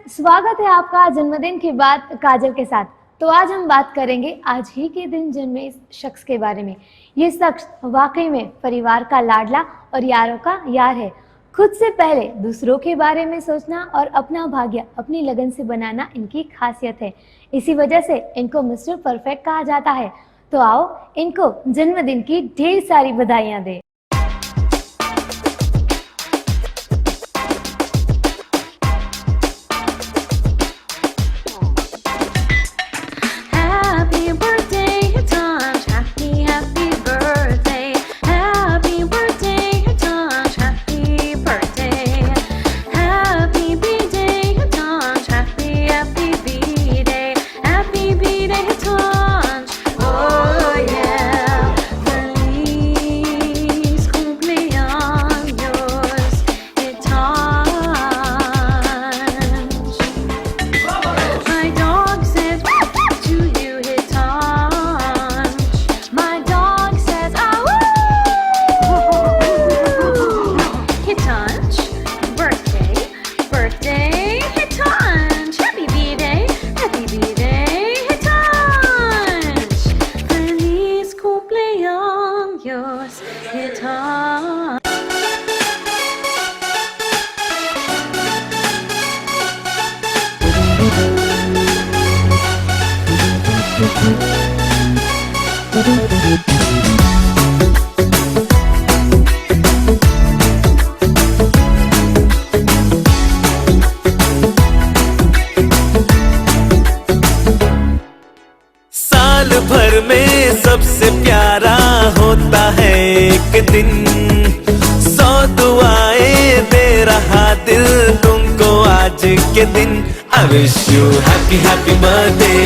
स्वागत है आपका जन्मदिन की बात काजल के साथ। तो आज हम बात करेंगे आज ही के दिन जन्मे इस शख्स के बारे में। ये शख्स वाकई में परिवार का लाडला और यारों का यार है। खुद से पहले दूसरों के बारे में सोचना और अपना भाग्य अपनी लगन से बनाना इनकी खासियत है। इसी वजह से इनको मिस्टर परफेक्ट कहा जाता है। तो आओ इनको जन्मदिन की ढेर सारी बधाइयाँ दें। साल भर में सबसे प्यारा होता है एक दिन, 100 दुआएं दे रहा दिल तुमको आज के दिन। I wish you happy happy birthday,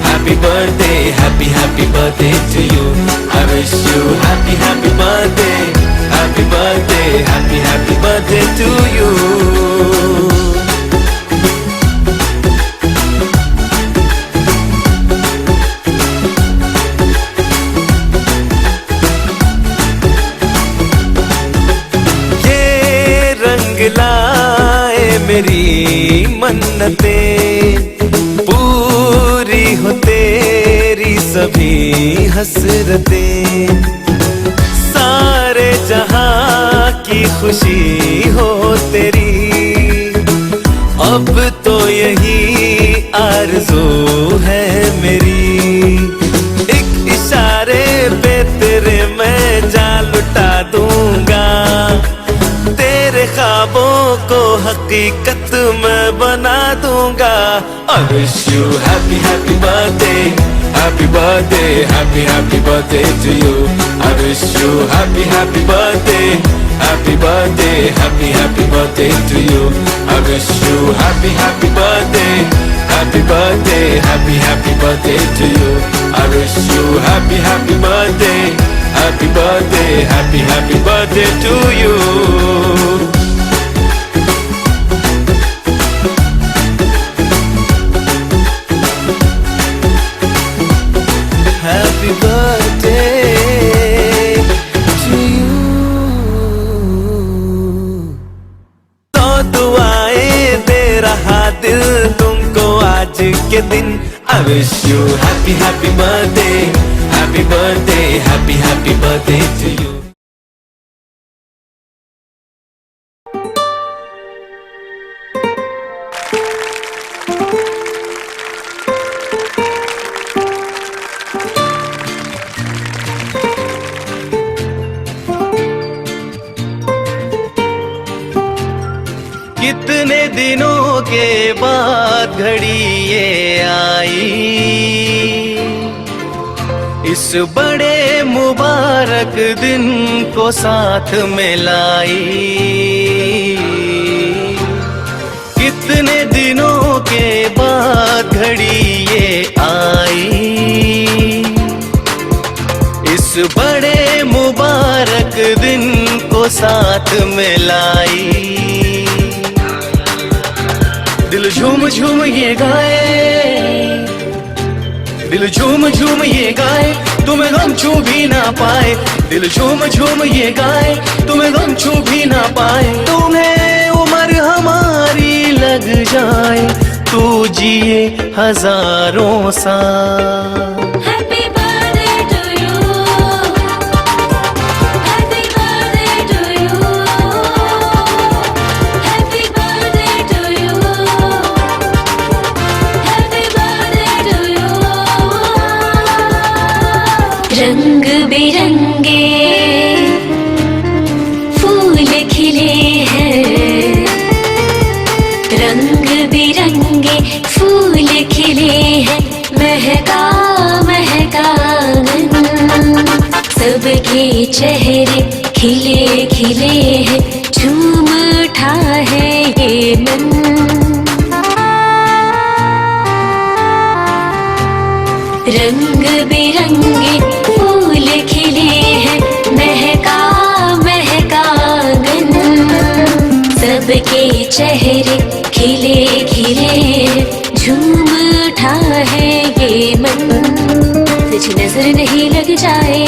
happy birthday, happy happy birthday to you. I wish you happy happy birthday, happy birthday, happy happy birthday to you. लाए मेरी मन्नतें, पूरी हो तेरी सभी हसरतें, सारे जहां की खुशी हो तेरी। अब तो यही आरज़ू है मेरी, एक इशारे पे तेरे मैं जान लुटा दूंगा, तेरे ख्वाबों को हकीकत में बना दूंगा। I wish you happy happy birthday, happy birthday, happy happy birthday to you. I wish you happy happy birthday, happy birthday, happy happy birthday to you. I wish you happy happy birthday, happy birthday, happy happy birthday to you. I wish you happy happy birthday, happy birthday, happy happy birthday to you. Happy birthday to you. 100 दुआएं दे रहा दिल तुमको आज के दिन। I wish you happy happy birthday, happy birthday, happy happy birthday to you. कितने दिनों के बाद घड़ी ये आई, इस बड़े मुबारक दिन को साथ में लाई। कितने दिनों के बाद घड़ी ये आई, इस बड़े मुबारक दिन को साथ में लाई। दिल झूम झूम ये गाए, दिल झूम झूम ये गाए, तुम्हें गम छू भी ना पाए। दिल झूम झूम ये गाए, तुम्हें गम छू भी ना पाए। तुम्हें उम्र हमारी लग जाए, तू जिए हजारों साल। Happy birthday to you. Happy birthday to you. Happy birthday to you. Happy birthday to you. रंग बिरंगे फूल खिले हैं, रंग बिरंगे फूल खिले हैं, महका महका आंगन, सबके चेहरे खिले खिले हैं, झूम उठा है ये मन। रंग बिरंगे फूल खिले हैं, महका महका आंगन, सबके चेहरे खिले खिले हैं, झूम उठा है ये मन। तुझे नजर नहीं लग जाए,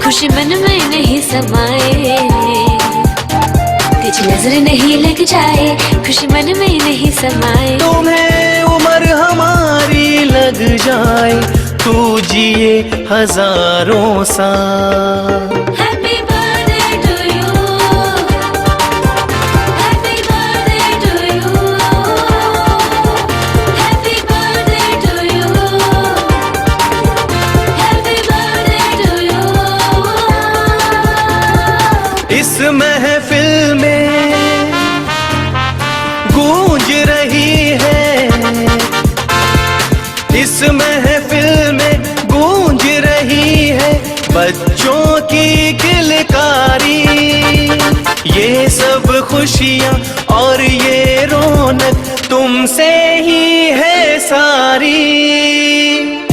खुशी मन में नहीं समाए, तुझे नजर नहीं लग जाए, खुशी मन में नहीं समाए। तुम्हें उम्र हमारी लग जाए, तू जिए हजारों साल। Happy birthday to you. Happy birthday to you. Happy birthday to you. Happy birthday to you. इस महफिल में गूंज रही है, इस महफिल में गूंज रही है बच्चों की किलकारी। ये सब खुशियाँ और ये रौनक तुमसे ही है सारी।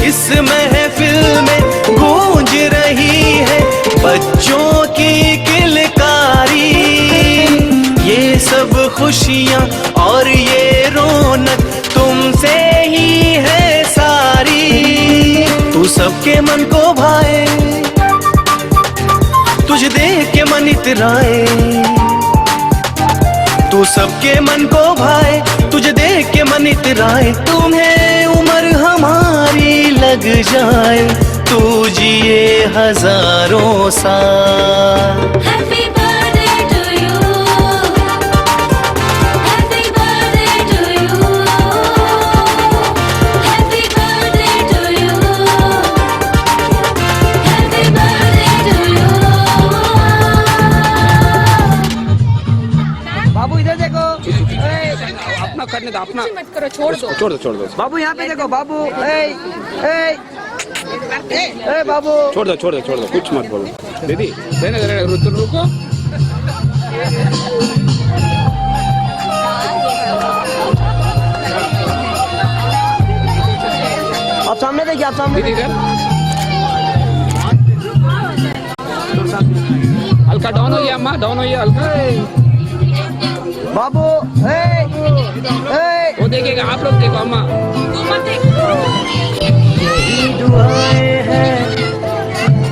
इस महफिल में गूंज रही है बच्चों की किलकारी। ये सब खुशियाँ और ये रौनक तुमसे ही है सारी। तू सबके मन को भाए, तुझे देख के मन इतराए। तू सबके मन को भाए, तुझे देख के मन इतराए। तुम्हें उम्र हमारी लग जाए, तू जिए हजारों साल। Happy birthday to you. Happy birthday to you. Happy birthday to you. Happy birthday to you. बाबू इधर देखो। अपना करने दो, अपना मत करो, छोड़ दो। छोड़ दो बाबू, यहाँ पे देखो बाबू। बाबू छोड़ दो, कुछ मत बोलो। दीदी रहने दो, रुको। आप सामने देखिए, आप सामने दीदी इधर हल्का डाउन हो गया, अम्मा डाउन हो गया हल्का। बाबू। वो देखेगा, आप लोग देखो अम्मा। यही दुआएं हैं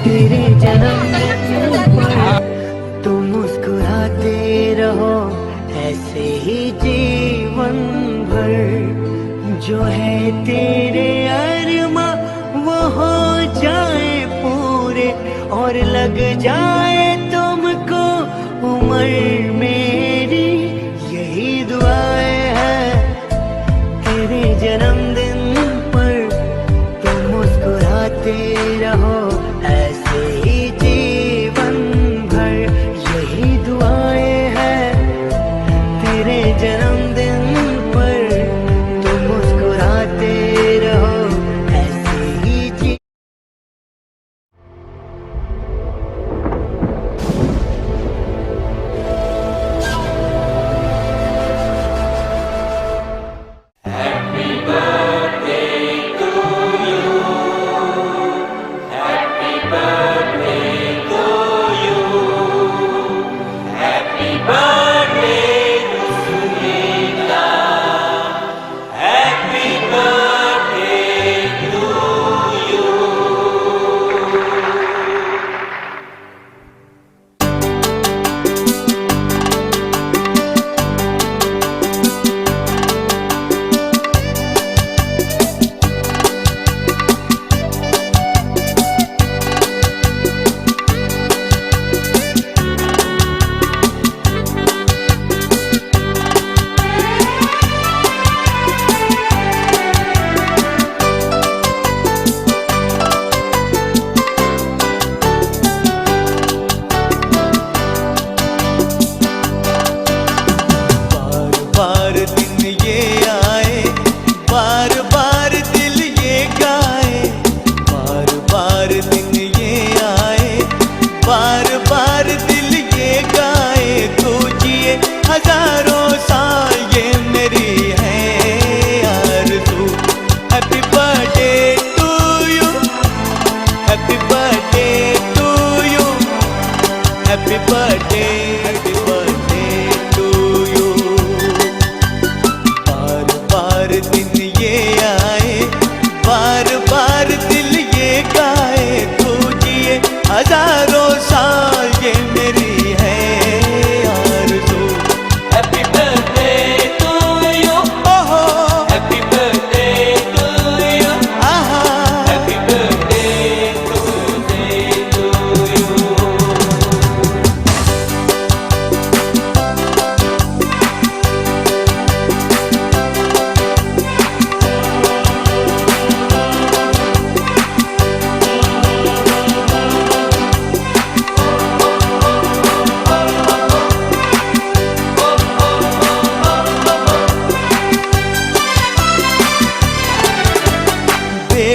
तेरे जन्मदिन पर, तुम मुस्कुराते रहो ऐसे ही जीवन भर। जो है तेरे अरमा वो हो जाए पूरे, और लग जाए तुमको उम्र मेरी। यही दुआएं हैं तेरे जन्मदिन पर, तुम मुस्कुराते रहो ऐसे ही जीवन भर। यही दुआएं हैं तेरे जन्मदिन पर, तुम मुस्कुराते रहो ऐसे ही जी। Happy birthday to you.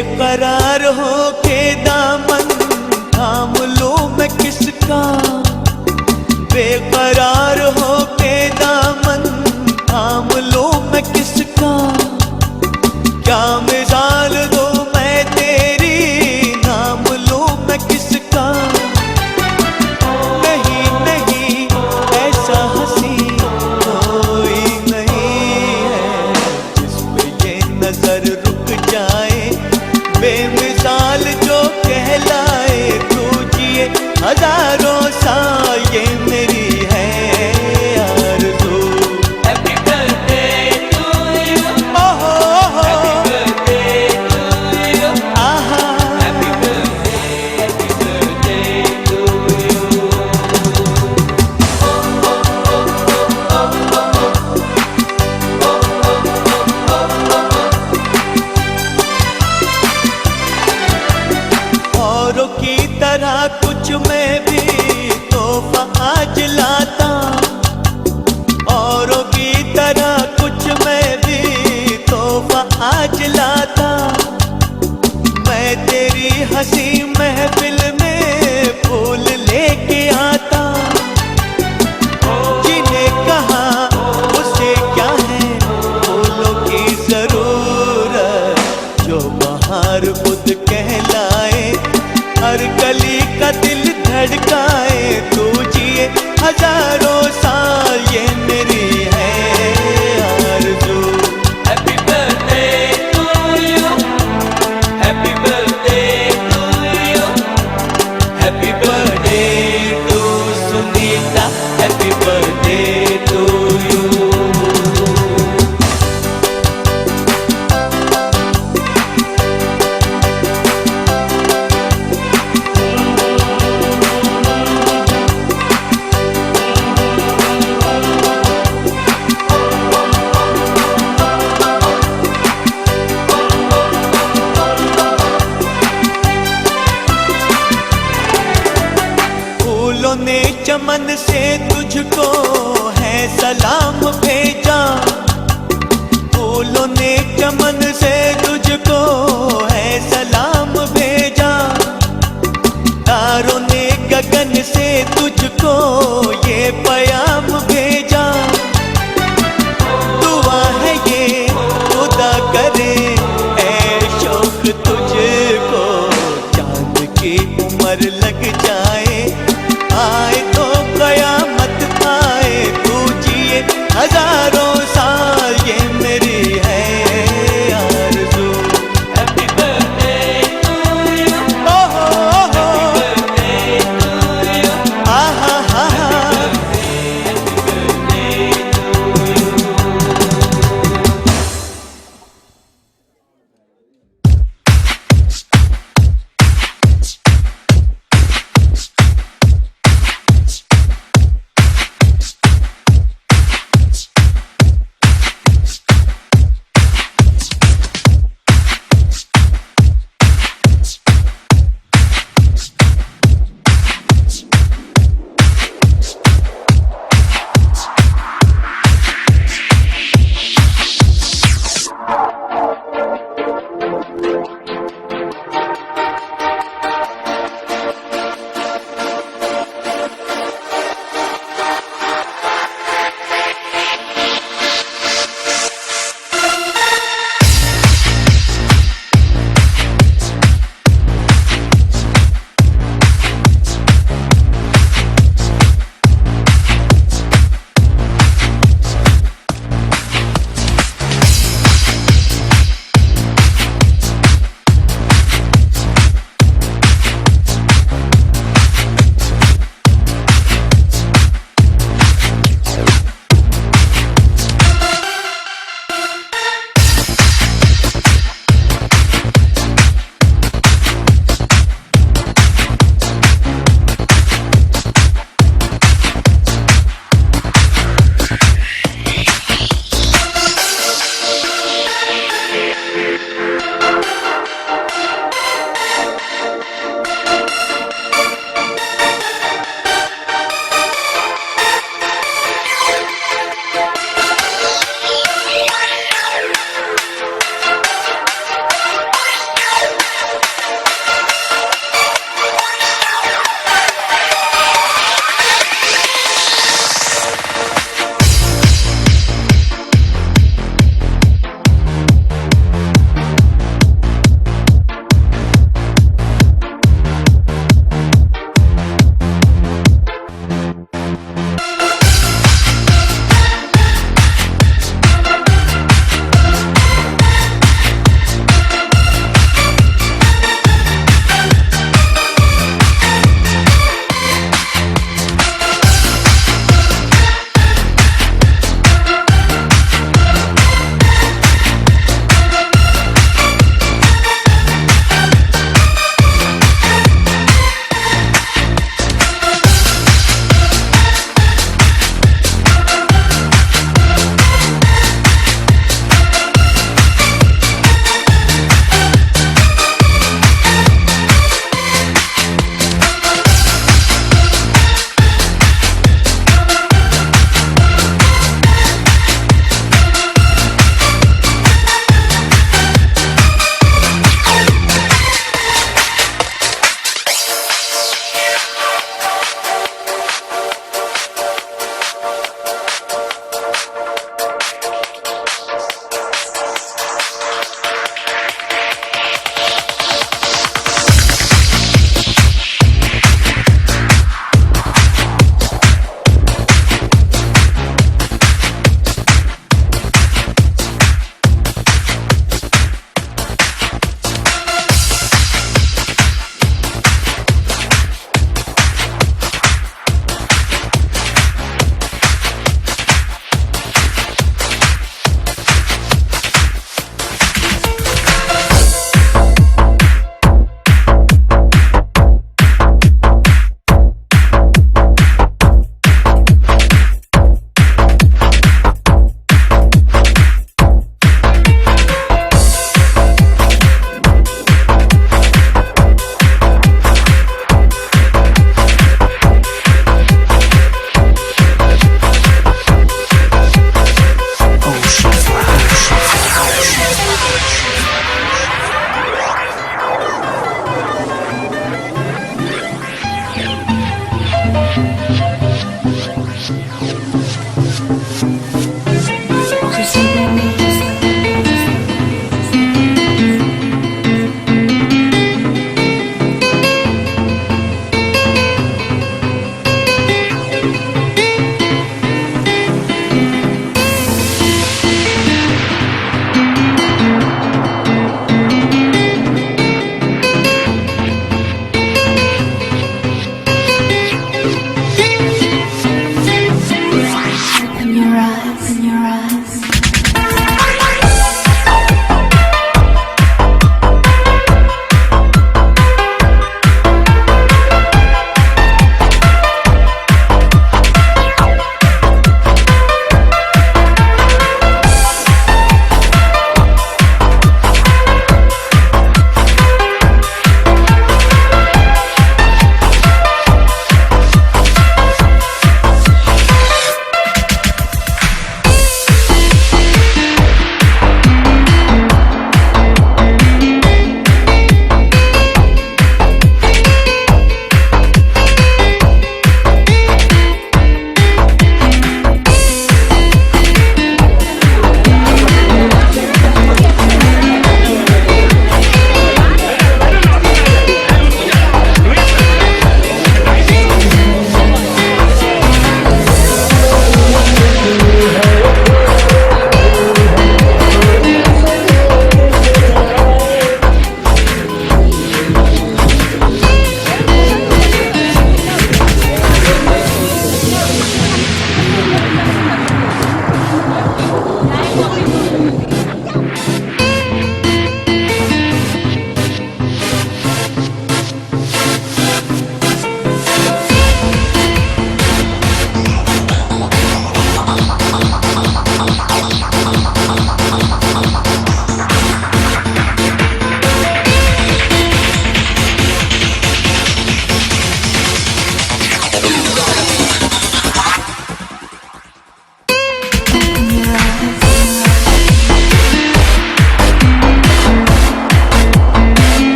बेकरार हो के दामन थाम लो मैं किसका, बेकरार हो के दामन थाम लो मैं किसका, क्या मिसाल दो मैं तेरी नाम लो मैं किसका। नहीं नहीं ऐसा हंसी कोई नहीं है जिस पे ये नजर रुक जाए, बेमिसाल जो कहलाए तू जिए हजारों साल ये मेरी है आरज़ू। हैप्पी बर्थडे टू यू, ओहो हैप्पी बर्थडे टू यू, आहा हैप्पी बर्थडे टू यू। औरों की तरह कुछ मैं भी तोहफा आज लाता, औरों की तरह कुछ मैं भी तोहफा आज लाता। मैं तेरी हंसी महफिल में फूल लेके आता, जिन्हें कहा उसे क्या है फूलों की जरूरत, जो बाहर खुद कहलाए हर गली का दिल धड़काए तू जिए हजारों साल ये मेरी है आरज़ू। Happy birthday to you, happy birthday to you, happy birthday to Sunita, happy birthday to you. फूलों ने चमन से तुझको है सलाम भेजा, फूलों ने चमन से तुझको है सलाम भेजा, तारों ने गगन से तुझको ये प्याम भेजा। दुआ है ये खुदा करे ऐ शौक तुझको, चांद की उम्र लग जाए आए तो कयामत आए तू जिए हजारों साल ये मेरी है आरज़ू। हैप्पी बर्थडे टू यू, ओहो हैप्पी बर्थडे टू यू, आहा हा हा happy birthday to you.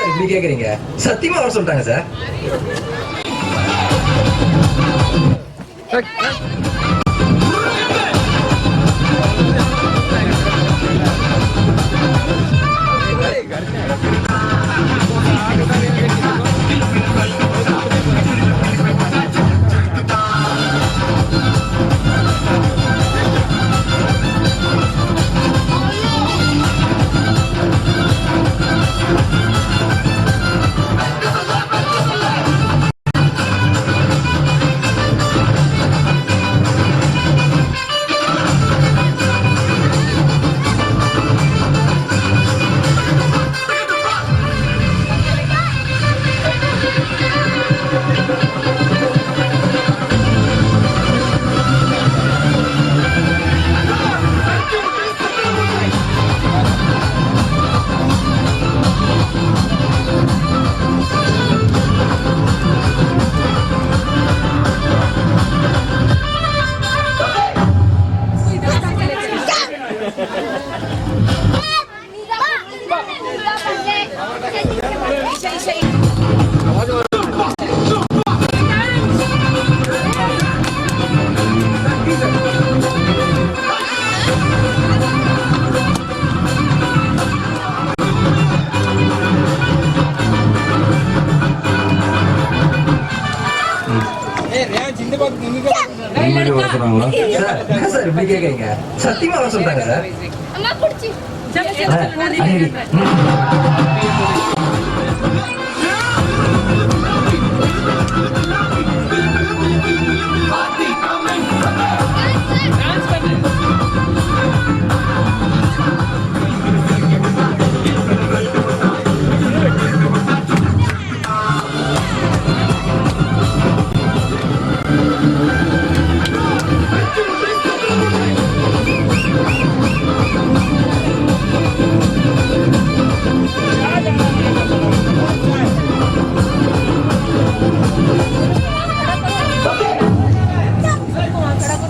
Sir இப்படி கேக்குறீங்க? சத்தியமா வர சொல்லிட்டாங்க சார். சார் இப்படி கேக்குறீங்க? சத்தியமா வர சொல்லிட்டாங்க சார்.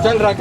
चल रख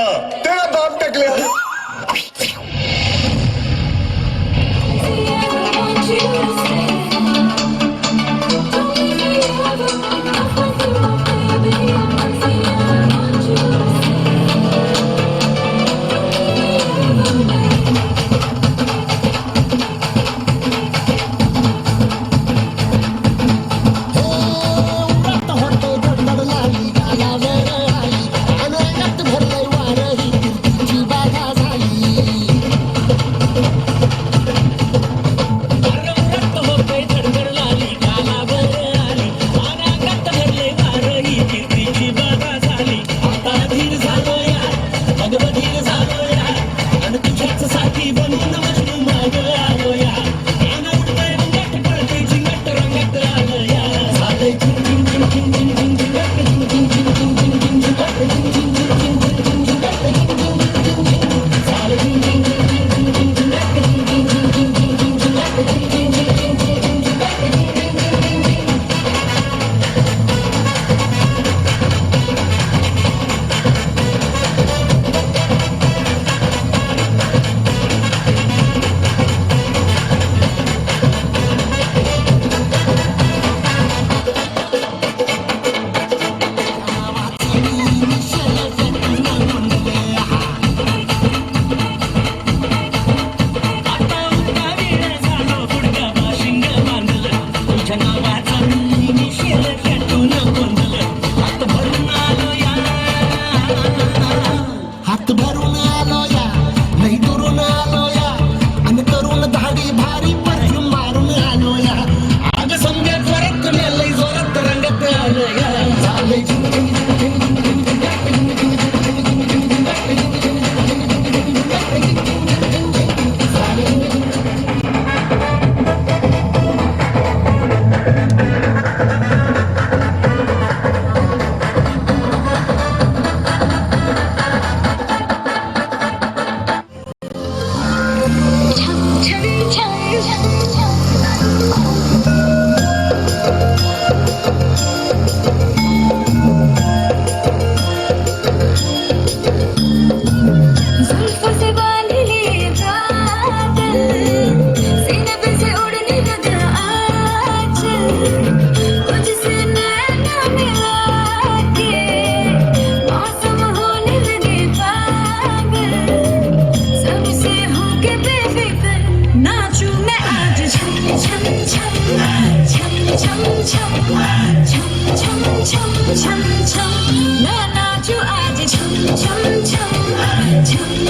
तेरा बाप टकले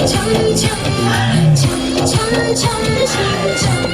छम छम छम छम छम छम